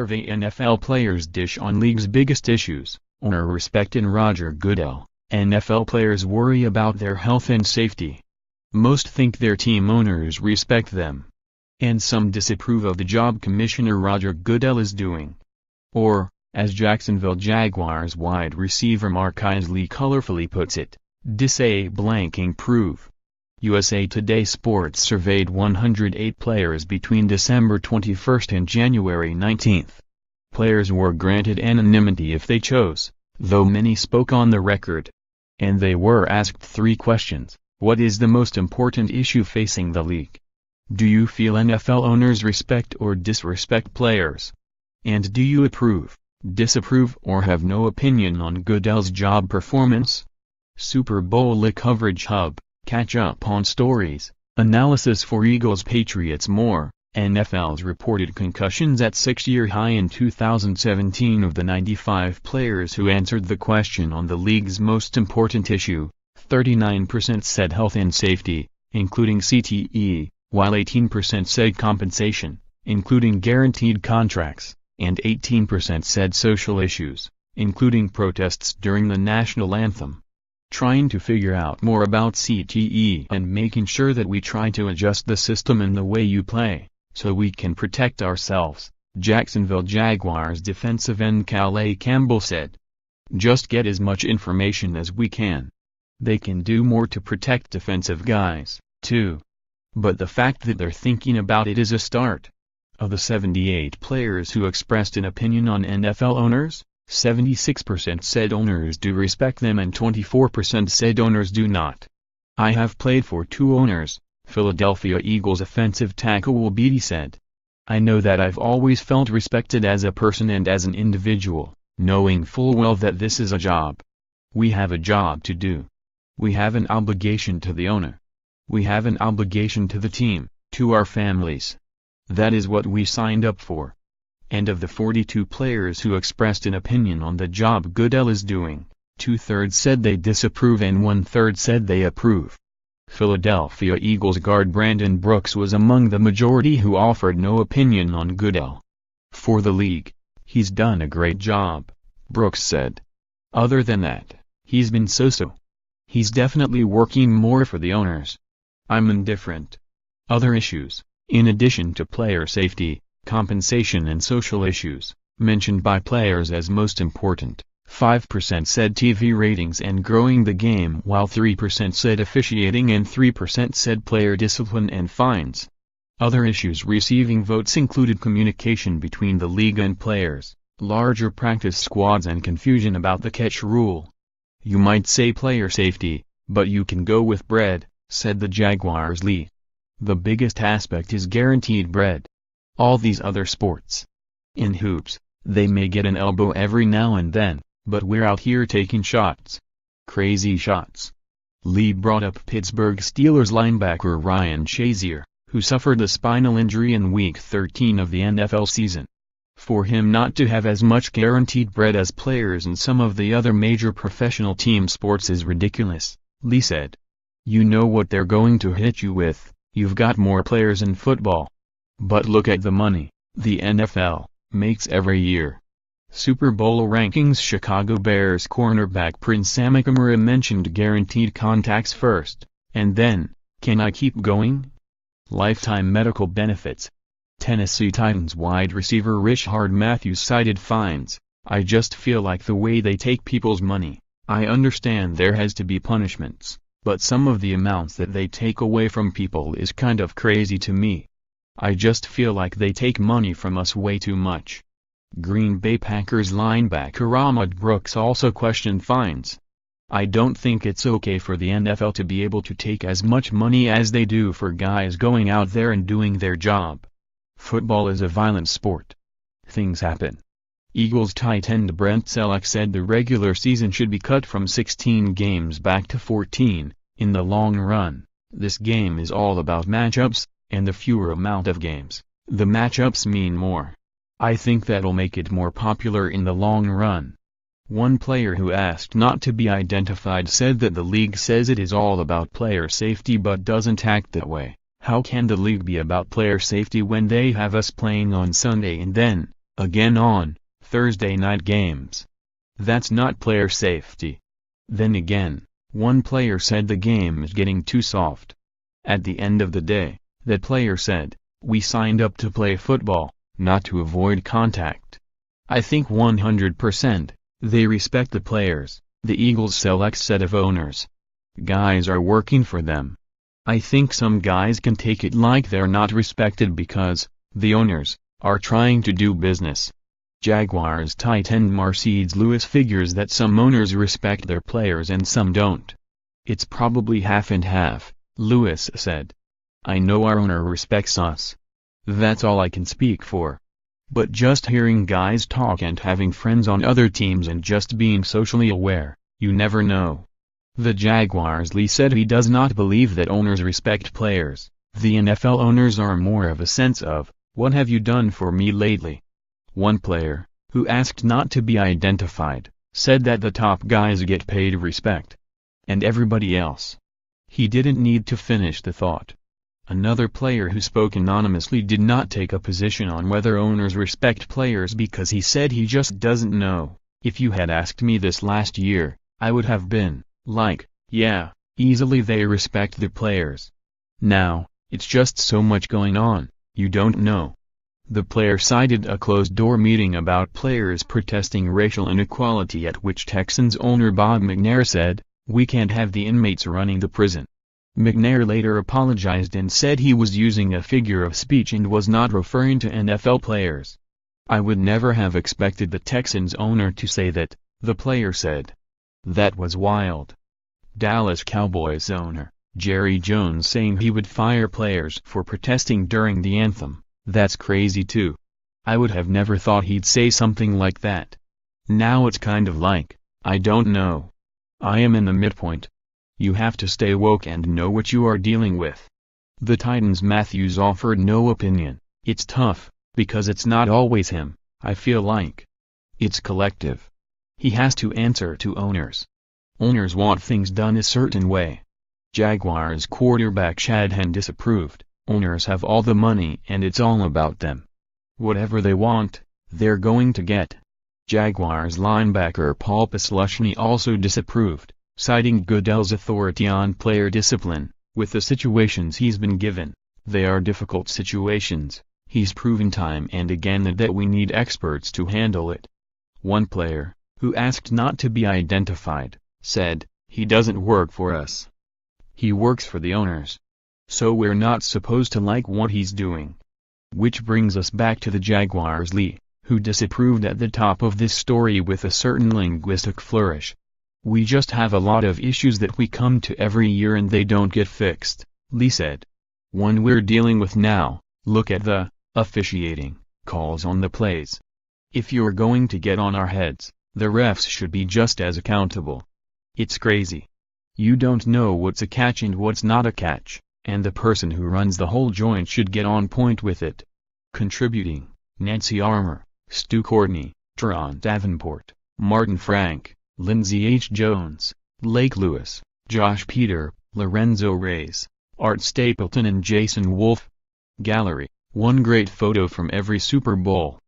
survey NFL players dish on league's biggest issues, owner respect and Roger Goodell. NFL players worry about their health and safety. Most think their team owners respect them. And some disapprove of the job Commissioner Roger Goodell is doing. Or, as Jacksonville Jaguars wide receiver Marqise Lee colorfully puts it, disapprove. USA Today Sports surveyed 108 players between December 21 and January 19. Players were granted anonymity if they chose, though many spoke on the record. And they were asked 3 questions. What is the most important issue facing the league? Do you feel NFL owners respect or disrespect players? And do you approve, disapprove or have no opinion on Goodell's job performance? Super Bowl Coverage Hub, catch up on stories, analysis for Eagles Patriots more. NFL's reported concussions at 6-year high in 2017. Of the 95 players who answered the question on the league's most important issue, 39% said health and safety, including CTE, while 18% said compensation, including guaranteed contracts, and 18% said social issues, including protests during the national anthem. Trying to figure out more about CTE and making sure that we try to adjust the system and the way you play, so we can protect ourselves, Jacksonville Jaguars defensive end Calais Campbell said. Just get as much information as we can. They can do more to protect defensive guys, too. But the fact that they're thinking about it is a start. Of the 78 players who expressed an opinion on NFL owners, 76% said owners do respect them and 24% said owners do not. I have played for 2 owners, Philadelphia Eagles offensive tackle Will Beatty said. I know that I've always felt respected as a person and as an individual, knowing full well that this is a job. We have a job to do. We have an obligation to the owner. We have an obligation to the team, to our families. That is what we signed up for. And of the 42 players who expressed an opinion on the job Goodell is doing, 2/3 said they disapprove and 1/3 said they approve. Philadelphia Eagles guard Brandon Brooks was among the majority who offered no opinion on Goodell. For the league, he's done a great job, Brooks said. Other than that, he's been so-so. He's definitely working more for the owners. I'm indifferent. Other issues, in addition to player safety, compensation and social issues, mentioned by players as most important, 5% said TV ratings and growing the game while 3% said officiating and 3% said player discipline and fines. Other issues receiving votes included communication between the league and players, larger practice squads and confusion about the catch rule. You might say player safety, but you can go with bread, said the Jaguars' Lee. The biggest aspect is guaranteed bread. All these other sports. In hoops, they may get an elbow every now and then, but we're out here taking shots. Crazy shots. Lee brought up Pittsburgh Steelers linebacker Ryan Shazier, who suffered a spinal injury in Week 13 of the NFL season. For him not to have as much guaranteed bread as players in some of the other major professional team sports is ridiculous, Lee said. You know what they're going to hit you with, you've got more players in football. But look at the money the NFL makes every year. Super Bowl rankings Chicago Bears cornerback Prince Amukamara mentioned guaranteed contacts first, and then, can I keep going? Lifetime medical benefits. Tennessee Titans wide receiver Richard Matthews cited fines. I just feel like the way they take people's money, I understand there has to be punishments, but some of the amounts that they take away from people is kind of crazy to me. I just feel like they take money from us way too much. Green Bay Packers linebacker Ahmad Brooks also questioned fines. I don't think it's okay for the NFL to be able to take as much money as they do for guys going out there and doing their job. Football is a violent sport. Things happen. Eagles tight end Brent Celek said the regular season should be cut from 16 games back to 14. In the long run, this game is all about matchups, and the fewer amount of games, the matchups mean more. I think that'll make it more popular in the long run. One player who asked not to be identified said that the league says it is all about player safety but doesn't act that way. How can the league be about player safety when they have us playing on Sunday and then, Again on Thursday night games. That's not player safety. Then again, one player said the game is getting too soft. At the end of the day, that player said, "We signed up to play football, not to avoid contact." I think 100%, they respect the players. The Eagles select set of owners. Guys are working for them. I think some guys can take it like they're not respected because the owners are trying to do business. Jaguars tight end Marqise Lee figures that some owners respect their players and some don't. It's probably half and half, Lewis said. I know our owner respects us. That's all I can speak for. But just hearing guys talk and having friends on other teams and just being socially aware, you never know. The Jaguars Lee said he does not believe that owners respect players. The NFL owners are more of a sense of, "What have you done for me lately?" One player, who asked not to be identified, said that the top guys get paid respect. And everybody else. He didn't need to finish the thought. Another player who spoke anonymously did not take a position on whether owners respect players because he said he just doesn't know. "If you had asked me this last year, I would have been like, yeah, easily they respect the players. Now, it's just so much going on, you don't know." The player cited a closed-door meeting about players protesting racial inequality at which Texans owner Bob McNair said, "We can't have the inmates running the prison." McNair later apologized and said he was using a figure of speech and was not referring to NFL players. "I would never have expected the Texans owner to say that," the player said. "That was wild." Dallas Cowboys owner, Jerry Jones saying he would fire players for protesting during the anthem. "That's crazy too. I would have never thought he'd say something like that. Now it's kind of like, I don't know. I am in the midpoint. You have to stay woke and know what you are dealing with." The Titans' Matthews offered no opinion. "It's tough, because it's not always him, I feel like. It's collective. He has to answer to owners. Owners want things done a certain way." Jaguars quarterback Shanahan disapproved. "Owners have all the money and it's all about them. Whatever they want, they're going to get." Jaguars linebacker Paul Paslushny also disapproved, citing Goodell's authority on player discipline. "With the situations he's been given, they are difficult situations. He's proven time and again that we need experts to handle it." One player, who asked not to be identified, said, "He doesn't work for us. He works for the owners. So we're not supposed to like what he's doing." Which brings us back to the Jaguars Lee, who disapproved at the top of this story with a certain linguistic flourish. "We just have a lot of issues that we come to every year and they don't get fixed," Lee said. "One we're dealing with now, look at the officiating calls on the plays. If you're going to get on our heads, the refs should be just as accountable. It's crazy. You don't know what's a catch and what's not a catch, and the person who runs the whole joint should get on point with it." Contributing, Nancy Armour, Stu Courtney, Teron Davenport, Martin Frank, Lindsay H. Jones, Lake Lewis, Josh Peter, Lorenzo Reyes, Art Stapleton and Jason Wolfe. Gallery, one great photo from every Super Bowl.